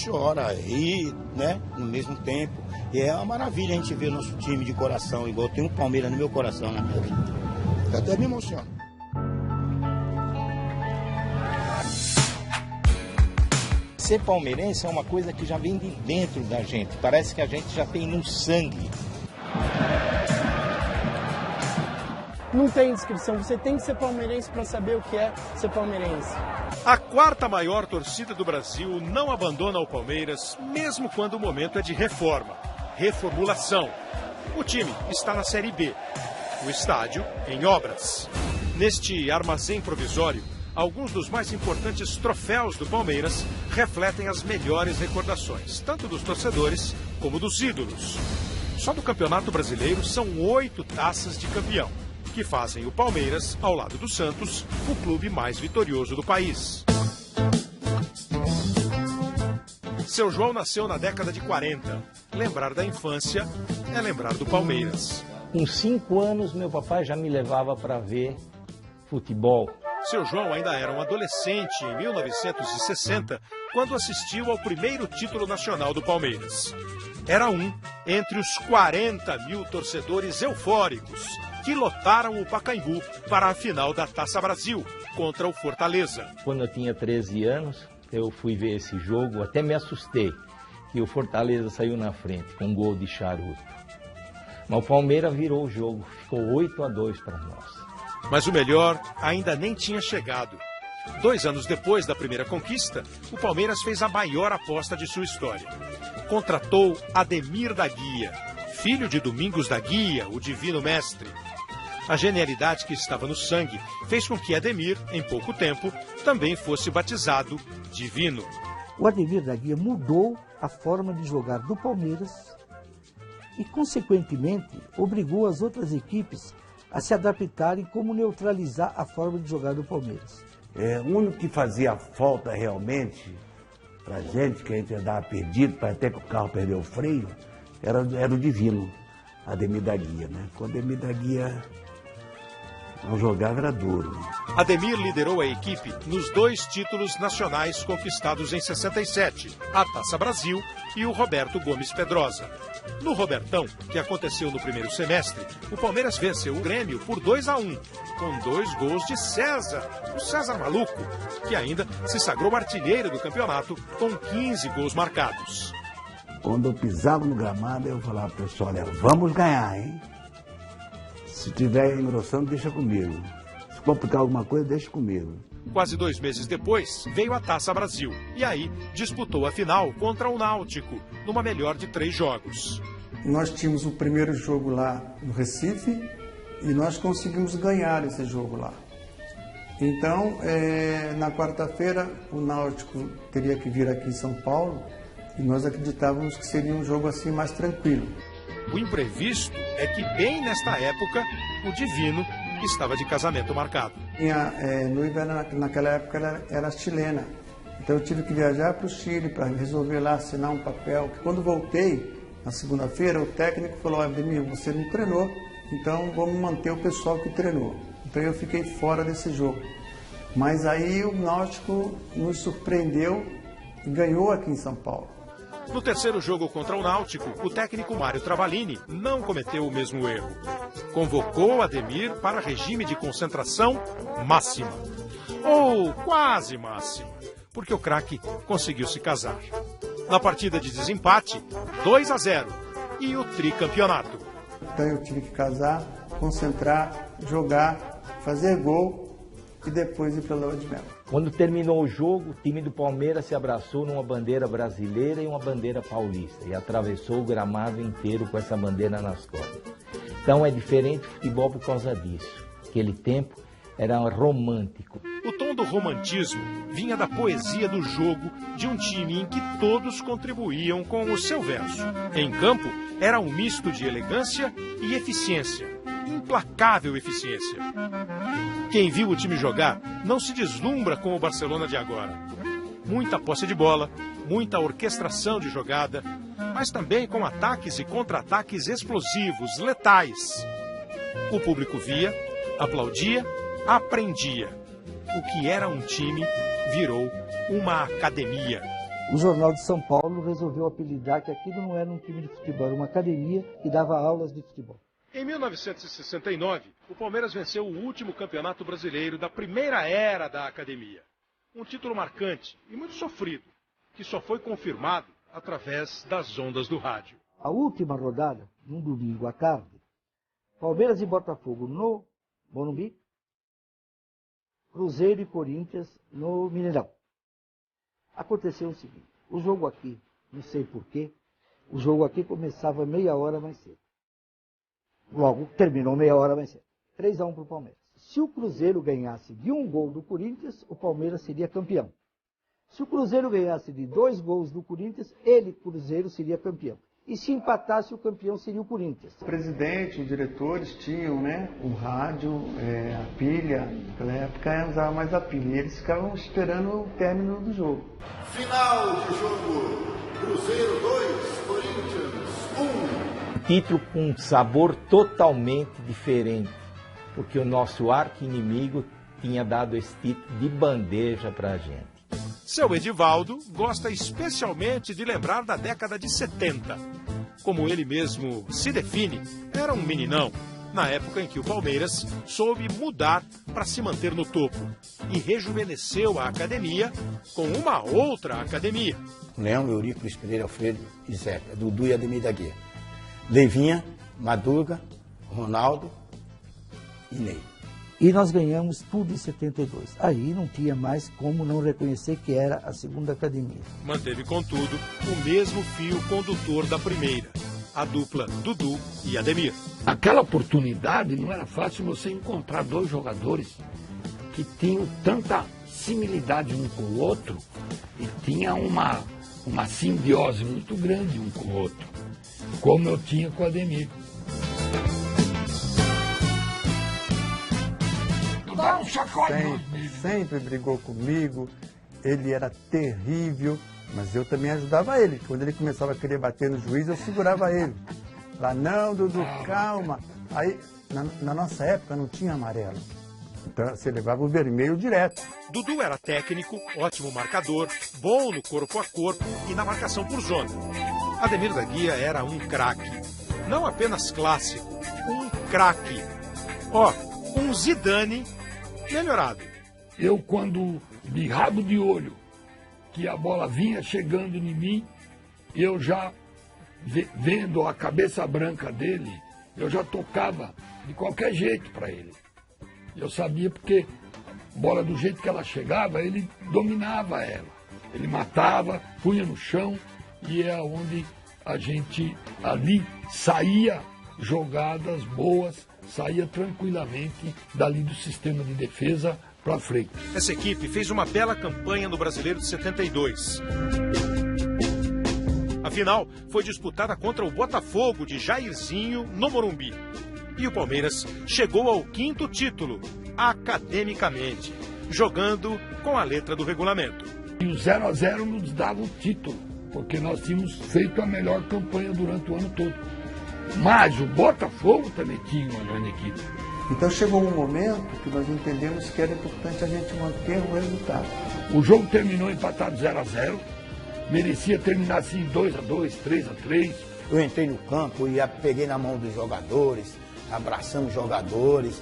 chora, ri, né, no mesmo tempo. E é uma maravilha a gente ver o nosso time de coração, igual tem um Palmeiras no meu coração, na minha vida. Eu até me emociono. Ser palmeirense é uma coisa que já vem de dentro da gente, parece que a gente já tem no sangue. Não tem descrição, você tem que ser palmeirense para saber o que é ser palmeirense. A quarta maior torcida do Brasil não abandona o Palmeiras, mesmo quando o momento é de reforma, reformulação. O time está na Série B, o estádio em obras. Neste armazém provisório, alguns dos mais importantes troféus do Palmeiras refletem as melhores recordações, tanto dos torcedores como dos ídolos. Só do Campeonato Brasileiro são 8 taças de campeão, que fazem o Palmeiras, ao lado do Santos, o clube mais vitorioso do país. Seu João nasceu na década de 40. Lembrar da infância é lembrar do Palmeiras. Com 5 anos, meu papai já me levava para ver futebol. Seu João ainda era um adolescente em 1960, quando assistiu ao primeiro título nacional do Palmeiras. Era um entre os 40 mil torcedores eufóricos que lotaram o Pacaembu para a final da Taça Brasil contra o Fortaleza. Quando eu tinha 13 anos, eu fui ver esse jogo, até me assustei, que o Fortaleza saiu na frente com um gol de charuto. Mas o Palmeiras virou o jogo, ficou 8-2 para nós. Mas o melhor ainda nem tinha chegado. 2 anos depois da primeira conquista, o Palmeiras fez a maior aposta de sua história. Contratou Ademir da Guia, filho de Domingos da Guia, o divino mestre. A genialidade que estava no sangue fez com que Ademir, em pouco tempo, também fosse batizado divino. O Ademir da Guia mudou a forma de jogar do Palmeiras e, consequentemente, obrigou as outras equipes a se adaptarem como neutralizar a forma de jogar do Palmeiras. O único que fazia falta realmente pra gente, que a gente andava perdido, para até que o carro perdeu o freio, era o divino, Ademir da Guia, né? Quando o Ademir da Guia não jogava, era duro. Ademir liderou a equipe nos 2 títulos nacionais conquistados em 67, a Taça Brasil e o Roberto Gomes Pedrosa. No Robertão, que aconteceu no primeiro semestre, o Palmeiras venceu o Grêmio por 2-1, com 2 gols de César, o César Maluco, que ainda se sagrou artilheiro do campeonato com 15 gols marcados. Quando eu pisava no gramado, eu falava pro pessoal, olha, vamos ganhar, hein? Se tiver engrossando, deixa comigo. Se complicar alguma coisa, deixa comigo. Quase 2 meses depois, veio a Taça Brasil. E aí, disputou a final contra o Náutico, numa melhor de 3 jogos. Nós tínhamos o primeiro jogo lá no Recife e nós conseguimos ganhar esse jogo lá. Então, na quarta-feira, o Náutico teria que vir aqui em São Paulo e nós acreditávamos que seria um jogo assim mais tranquilo. O imprevisto é que, bem nesta época, o divino estava de casamento marcado. Minha noiva, naquela época, era chilena. Então eu tive que viajar para o Chile para resolver lá, assinar um papel. Quando voltei, na segunda-feira, o técnico falou, Ademir, você não treinou, então vamos manter o pessoal que treinou. Então eu fiquei fora desse jogo. Mas aí o Náutico nos surpreendeu e ganhou aqui em São Paulo. No terceiro jogo contra o Náutico, o técnico Mário Travalini não cometeu o mesmo erro. Convocou Ademir para regime de concentração máxima. Ou quase máxima, porque o craque conseguiu se casar. Na partida de desempate, 2-0 e o tricampeonato. Então eu tive que casar, concentrar, jogar, fazer gol e depois ir para a lua de mel. Quando terminou o jogo, o time do Palmeiras se abraçou numa bandeira brasileira e uma bandeira paulista e atravessou o gramado inteiro com essa bandeira nas costas. Então é diferente o futebol por causa disso. Aquele tempo era romântico. O tom do romantismo vinha da poesia do jogo de um time em que todos contribuíam com o seu verso. Em campo, era um misto de elegância e eficiência. Implacável eficiência. Quem viu o time jogar não se deslumbra com o Barcelona de agora. Muita posse de bola, muita orquestração de jogada, mas também com ataques e contra-ataques explosivos, letais. O público via, aplaudia, aprendia. O que era um time virou uma academia. O Jornal de São Paulo resolveu apelidar que aquilo não era um time de futebol, era uma academia que dava aulas de futebol. Em 1969, o Palmeiras venceu o último campeonato brasileiro da primeira era da academia. Um título marcante e muito sofrido, que só foi confirmado através das ondas do rádio. A última rodada, num domingo à tarde, Palmeiras e Botafogo no Morumbi, Cruzeiro e Corinthians no Mineirão. Aconteceu o seguinte, o jogo aqui, não sei porquê, o jogo aqui começava meia hora mais cedo. Logo, terminou meia hora mais cedo. 3-1 para o Palmeiras. Se o Cruzeiro ganhasse de 1 gol do Corinthians, o Palmeiras seria campeão. Se o Cruzeiro ganhasse de 2 gols do Corinthians, ele, Cruzeiro, seria campeão. E se empatasse, o campeão seria o Corinthians. O presidente, os diretores tinham, né, o rádio, a pilha. Naquela época usava mais a pilha. E eles ficavam esperando o término do jogo. Final de jogo. Cruzeiro 2, Corinthians 1. Título com um sabor totalmente diferente, porque o nosso arqui-inimigo tinha dado esse título de bandeja para a gente. Seu Edivaldo gosta especialmente de lembrar da década de 70. Como ele mesmo se define, era um meninão, na época em que o Palmeiras soube mudar para se manter no topo e rejuvenesceu a academia com uma outra academia. Leão, Eurípides, Pereira, Alfredo e Zeca, Dudu e Ademir da Guia. Leivinha, Madruga, Ronaldo e Ney. E nós ganhamos tudo em 72. Aí não tinha mais como não reconhecer que era a segunda academia. Manteve, contudo, o mesmo fio condutor da primeira, a dupla Dudu e Ademir. Aquela oportunidade não era fácil você encontrar dois jogadores que tinham tanta similitude um com o outro e tinha uma simbiose muito grande um com o outro, como eu tinha com o Ademir. Dá um sacode. Sempre brigou comigo, ele era terrível, mas eu também ajudava ele. Quando ele começava a querer bater no juiz, eu segurava ele. Lá, não, Dudu, calma. Aí, na nossa época, não tinha amarelo. Então, você levava o vermelho direto. Dudu era técnico, ótimo marcador, bom no corpo a corpo e na marcação por zona. Ademir da Guia era um craque. Não apenas clássico, um craque. Ó, um Zidane melhorado. Eu, quando de rabo de olho, que a bola vinha chegando em mim, eu já, vendo a cabeça branca dele, eu já tocava de qualquer jeito para ele. Eu sabia porque a bola, do jeito que ela chegava, ele dominava ela. Ele matava, punha no chão e é onde a gente ali saía jogadas boas, saía tranquilamente dali do sistema de defesa para frente. Essa equipe fez uma bela campanha no Brasileiro de 72. A final foi disputada contra o Botafogo de Jairzinho no Morumbi. E o Palmeiras chegou ao 5º título, academicamente, jogando com a letra do regulamento. E o 0-0 nos dava o título, porque nós tínhamos feito a melhor campanha durante o ano todo. Mas o Botafogo também tinha uma grande equipe. Então chegou um momento que nós entendemos que era importante a gente manter o resultado. O jogo terminou empatado 0-0, merecia terminar assim 2-2, 3-3. Eu entrei no campo e peguei na mão dos jogadores, abraçando os jogadores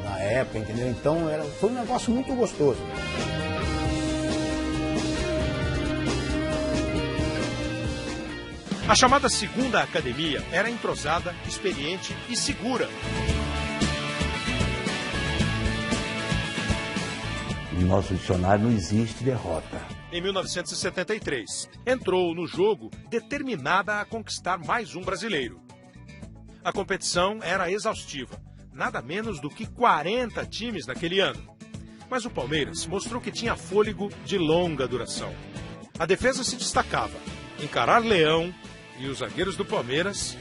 na época, entendeu? Então foi um negócio muito gostoso. A chamada segunda academia era entrosada, experiente e segura. No nosso dicionário não existe derrota. Em 1973, entrou no jogo determinada a conquistar mais um brasileiro. A competição era exaustiva, nada menos do que 40 times naquele ano. Mas o Palmeiras mostrou que tinha fôlego de longa duração. A defesa se destacava. Encarar Leão e os zagueiros do Palmeiras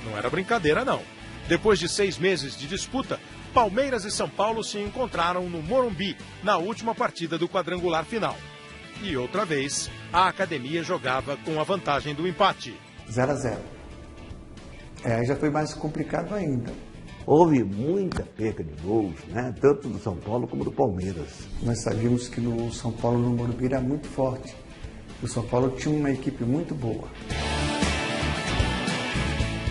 não era brincadeira, não. Depois de 6 meses de disputa, Palmeiras e São Paulo se encontraram no Morumbi, na última partida do quadrangular final. E outra vez, a academia jogava com a vantagem do empate. 0-0. Aí já foi mais complicado ainda. Houve muita perca de gols, né? Tanto do São Paulo como do Palmeiras. Nós sabíamos que no São Paulo, no Morumbi, era muito forte. O São Paulo tinha uma equipe muito boa.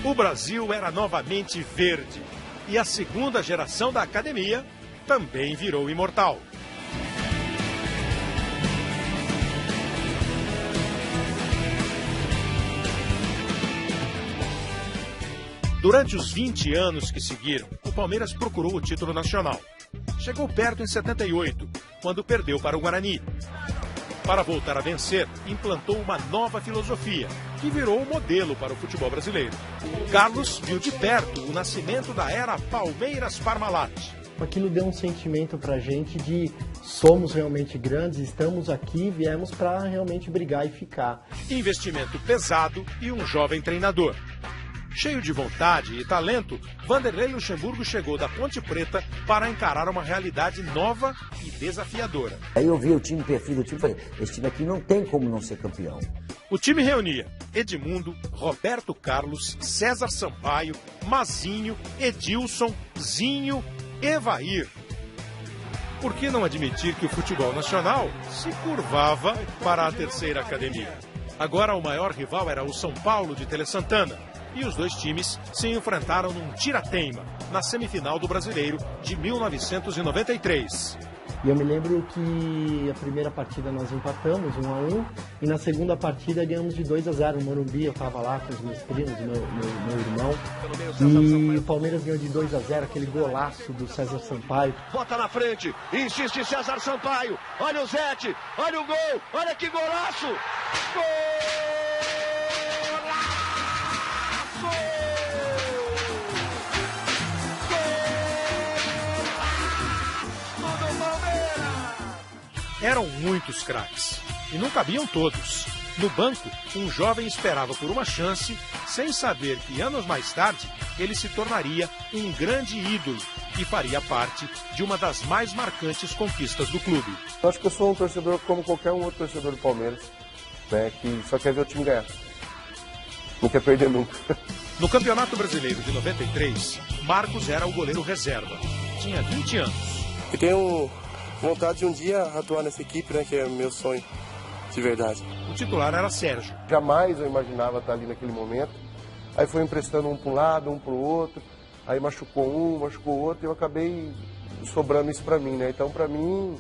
O Brasil era novamente verde e a segunda geração da academia também virou imortal. Durante os 20 anos que seguiram, o Palmeiras procurou o título nacional. Chegou perto em 78, quando perdeu para o Guarani. Para voltar a vencer, implantou uma nova filosofia, que virou o modelo para o futebol brasileiro. Carlos viu de perto o nascimento da era Palmeiras Parmalat. Aquilo deu um sentimento pra gente de somos realmente grandes, estamos aqui, viemos para realmente brigar e ficar. Investimento pesado e um jovem treinador. Cheio de vontade e talento, Vanderlei Luxemburgo chegou da Ponte Preta para encarar uma realidade nova e desafiadora. Aí eu vi o time, perfil do time e falei, esse time aqui não tem como não ser campeão. O time reunia Edmundo, Roberto Carlos, César Sampaio, Mazinho, Edilson, Zinho, Evair. Por que não admitir que o futebol nacional se curvava para a terceira academia? Agora o maior rival era o São Paulo de Tele Santana. E os dois times se enfrentaram num tira-teima, na semifinal do Brasileiro de 1993. E eu me lembro que a primeira partida nós empatamos 1-1 e na segunda partida ganhamos de 2-0 no Morumbi. Eu estava lá com os meus primos, meu irmão, e o Palmeiras ganhou de 2-0, aquele golaço do César Sampaio. Bota na frente, insiste César Sampaio, olha o Zete, olha o gol, olha que golaço! Gol! Eram muitos craques, e não cabiam todos. No banco, um jovem esperava por uma chance, sem saber que anos mais tarde ele se tornaria um grande ídolo e faria parte de uma das mais marcantes conquistas do clube. Eu acho que eu sou um torcedor como qualquer um outro torcedor do Palmeiras, né, que só quer ver o time ganhar. Não quer perder nunca. No Campeonato Brasileiro de 93, Marcos era o goleiro reserva. Tinha 20 anos. E tenho vontade de um dia atuar nessa equipe, né, que é meu sonho, de verdade. O titular era Sérgio. Jamais eu imaginava estar ali naquele momento. Aí foi emprestando um para um lado, um para o outro. Aí machucou um, machucou o outro, e eu acabei sobrando isso para mim, né? Então, para mim,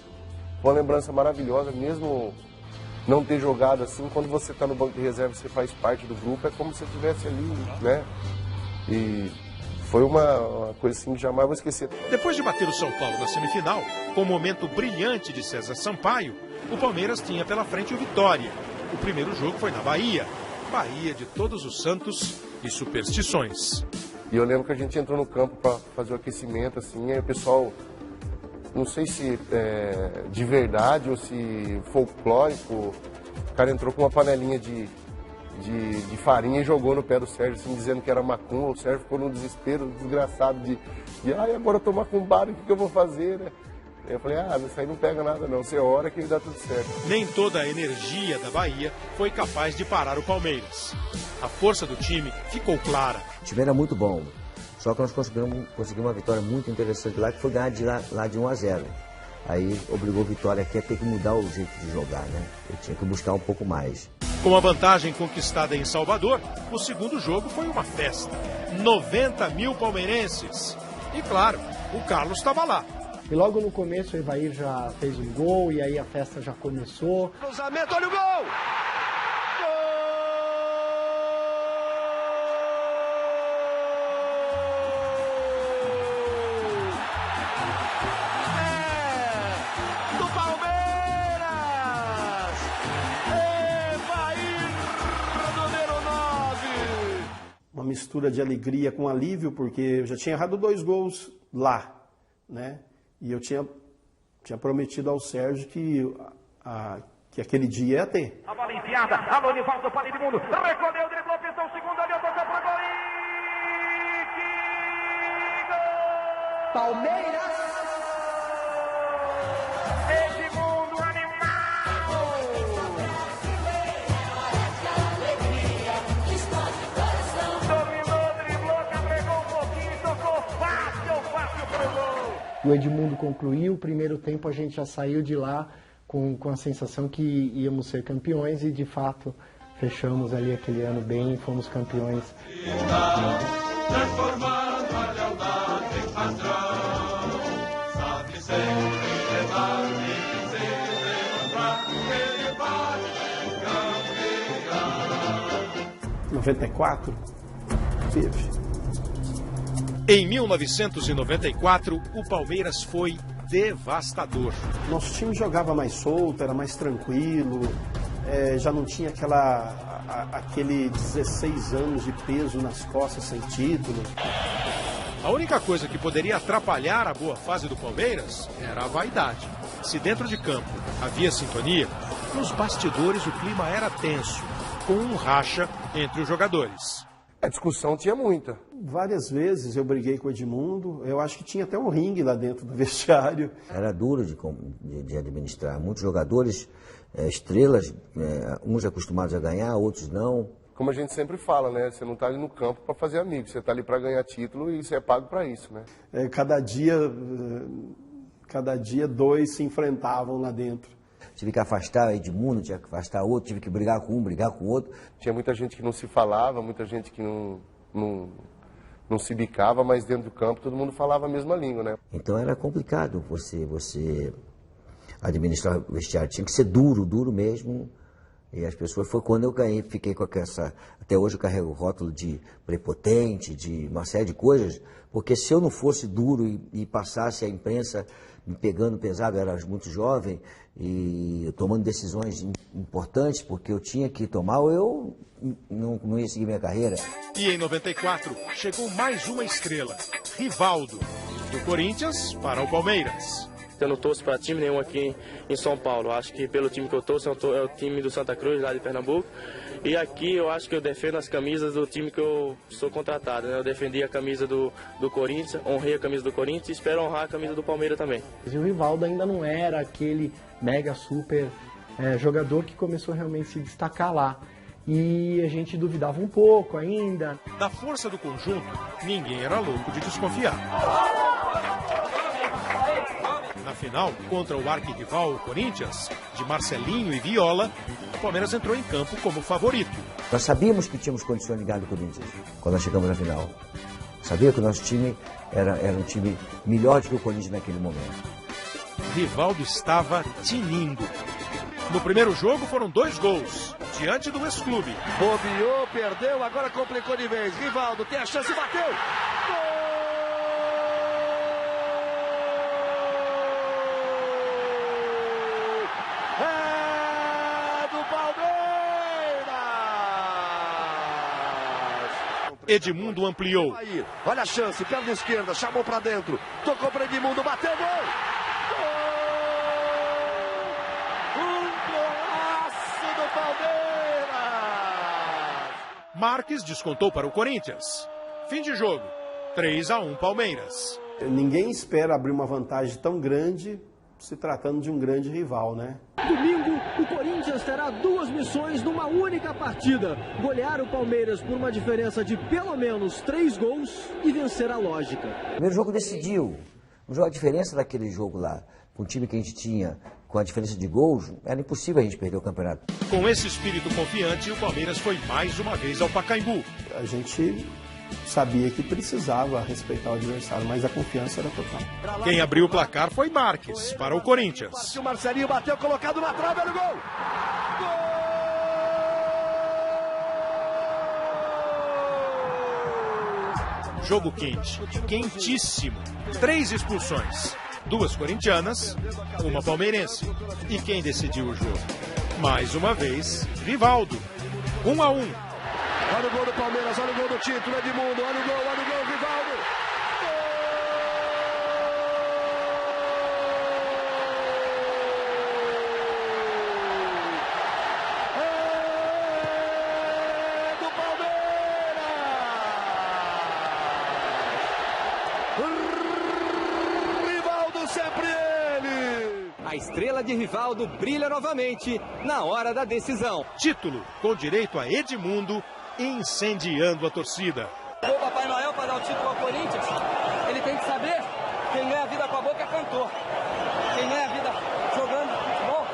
foi uma lembrança maravilhosa, mesmo não ter jogado assim. Quando você está no banco de reserva, você faz parte do grupo, é como se você estivesse ali, né? E foi uma coisa assim que jamais vou esquecer. Depois de bater o São Paulo na semifinal, com um momento brilhante de César Sampaio, o Palmeiras tinha pela frente o Vitória. O primeiro jogo foi na Bahia. Bahia de Todos os Santos e superstições. E eu lembro que a gente entrou no campo para fazer o aquecimento, assim, aí o pessoal, não sei se de verdade ou se folclórico, o cara entrou com uma panelinha de farinha e jogou no pé do Sérgio, assim, dizendo que era macumba. O Sérgio ficou num desespero desgraçado de agora eu tô macumbado, o que eu vou fazer, né? Eu falei, isso aí não pega nada não, você ora que dá tudo certo. Nem toda a energia da Bahia foi capaz de parar o Palmeiras. A força do time ficou clara. O time era muito bom, só que nós conseguimos uma vitória muito interessante lá, que foi ganhar de 1-0. Aí obrigou o Vitória aqui a ter que mudar o jeito de jogar, né? Eu tinha que buscar um pouco mais. Com a vantagem conquistada em Salvador, o segundo jogo foi uma festa. 90 mil palmeirenses. E claro, o Carlos estava lá. E logo no começo o Evair já fez um gol e aí a festa já começou. Cruzamento, olha o gol! Do Palmeiras! Evair, número 9! Uma mistura de alegria com alívio, porque eu já tinha errado 2 gols lá, né? E eu tinha prometido ao Sérgio que aquele dia ia ter. A bola enfiada, alô, Nivaldo, para Edmundo, recolheu, driblou, pintou o segundo, ali, tocou para gol e... Que gol! Palmeiras! Edmundo, animal! Dominou, driblou, carregou um pouquinho, tocou fácil pro gol! O Edmundo concluiu, o primeiro tempo a gente já saiu de lá com a sensação que íamos ser campeões e de fato fechamos ali aquele ano bem e fomos campeões. Em 94, teve. Em 1994, o Palmeiras foi devastador. Nosso time jogava mais solto, era mais tranquilo, já não tinha aquele 16 anos de peso nas costas sem título. A única coisa que poderia atrapalhar a boa fase do Palmeiras era a vaidade. Se dentro de campo havia sintonia, nos bastidores o clima era tenso, com um racha entre os jogadores. A discussão tinha muita. Várias vezes eu briguei com o Edmundo, eu acho que tinha até um ringue lá dentro do vestiário. Era duro de administrar. Muitos jogadores, estrelas, uns acostumados a ganhar, outros não. Como a gente sempre fala, né? Você não está ali no campo para fazer amigos, você está ali para ganhar título e você é pago para isso, né? Cada dia dois se enfrentavam lá dentro. Tive que afastar Edmundo, tive que afastar outro, tive que brigar com um, brigar com o outro. Tinha muita gente que não se falava, muita gente que não se bicava, mas dentro do campo todo mundo falava a mesma língua, né? Então era complicado você administrar o vestiário. Tinha que ser duro mesmo. E as pessoas, foi quando eu ganhei, fiquei com essa... Até hoje eu carrego o rótulo de prepotente, de uma série de coisas, porque se eu não fosse duro e passasse a imprensa me pegando pesado, eu era muito jovem, e tomando decisões importantes, porque eu tinha que tomar, ou eu não ia seguir minha carreira. E em 94, chegou mais uma estrela, Rivaldo, do Corinthians para o Palmeiras. Eu não torço para time nenhum aqui em São Paulo. Acho que pelo time que eu torço é o time do Santa Cruz, lá de Pernambuco. E aqui eu acho que eu defendo as camisas do time que eu sou contratado, né? Eu defendi a camisa do Corinthians, honrei a camisa do Corinthians e espero honrar a camisa do Palmeiras também. E o Rivaldo ainda não era aquele mega super jogador que começou realmente a se destacar lá. E a gente duvidava um pouco ainda. Da força do conjunto, ninguém era louco de desconfiar. Na final, contra o arquirrival, o Corinthians, de Marcelinho e Viola, o Palmeiras entrou em campo como favorito. Nós sabíamos que tínhamos condições de ganhar do Corinthians quando nós chegamos na final. Sabia que o nosso time era um time melhor do que o Corinthians naquele momento. Rivaldo estava tinindo. No primeiro jogo foram 2 gols, diante do ex-clube. Bobeou, perdeu, agora complicou de vez. Rivaldo tem a chance, bateu! Gol! Edmundo ampliou. Aí, olha a chance, perna esquerda, chamou pra dentro, tocou para Edmundo, bateu, gol! Gol! Um golaço do Palmeiras! Marques descontou para o Corinthians. Fim de jogo, 3-1 Palmeiras. Ninguém espera abrir uma vantagem tão grande se tratando de um grande rival, né? Domingo, o Corinthians terá 2 missões numa única partida. Golear o Palmeiras por uma diferença de pelo menos 3 gols e vencer a lógica. O primeiro jogo decidiu. A diferença daquele jogo lá, com o time que a gente tinha, com a diferença de gols, era impossível a gente perder o campeonato. Com esse espírito confiante, o Palmeiras foi mais uma vez ao Pacaembu. A gente sabia que precisava respeitar o adversário, mas a confiança era total. Quem abriu o placar foi Marques, para o Corinthians. O Marcelinho bateu, colocado na trave, olha o gol! Gol! Jogo quente, quentíssimo. 3 expulsões, 2 corintianas, 1 palmeirense. E quem decidiu o jogo? Mais uma vez, Rivaldo. 1-1. Olha o gol do Palmeiras, olha o gol do título, Edmundo, olha o gol, Rivaldo. É do Palmeiras! Rivaldo sempre ele! A estrela de Rivaldo brilha novamente na hora da decisão. Título com direito a Edmundo, incendiando a torcida. O Papai Noel para dar o título ao Corinthians, ele tem que saber quem ganha a vida com a boca é cantor. Quem ganha a vida jogando futebol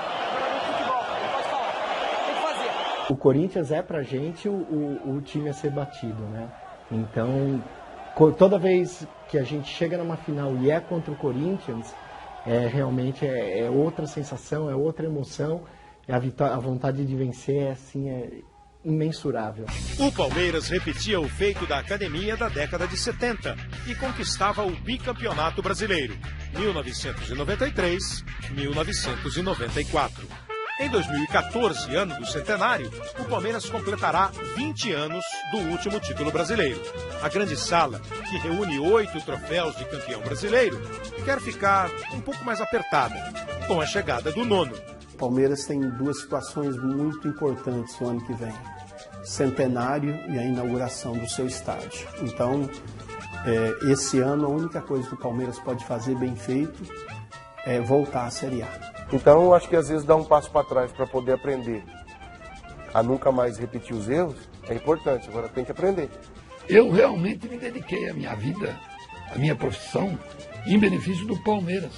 O Corinthians é pra gente o time a ser batido, né? Então, toda vez que a gente chega numa final e é contra o Corinthians, realmente é outra sensação, é outra emoção, a vontade de vencer é imensurável. O Palmeiras repetia o feito da academia da década de 70 e conquistava o bicampeonato brasileiro, 1993-1994. Em 2014, ano do centenário, o Palmeiras completará 20 anos do último título brasileiro. A grande sala, que reúne 8 troféus de campeão brasileiro, quer ficar um pouco mais apertada, com a chegada do 9º. O Palmeiras tem duas situações muito importantes no ano que vem: centenário e a inauguração do seu estádio. Então, esse ano a única coisa que o Palmeiras pode fazer bem feito é voltar à Série A. Então, eu acho que às vezes dar um passo para trás para poder aprender a nunca mais repetir os erros é importante. Agora tem que aprender. Eu realmente me dediquei a minha vida, a minha profissão, em benefício do Palmeiras.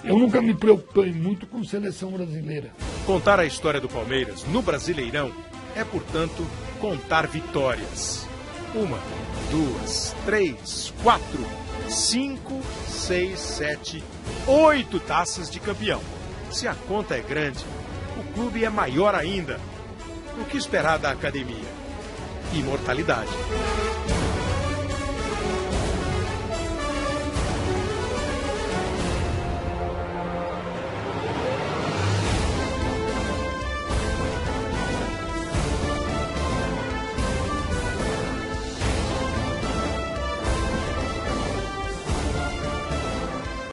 Eu nunca me preocupei muito com seleção brasileira. Contar a história do Palmeiras no Brasileirão é, portanto, contar vitórias. 1, 2, 3, 4, 5, 6, 7, 8 taças de campeão. Se a conta é grande, o clube é maior ainda. O que esperar da academia? Imortalidade.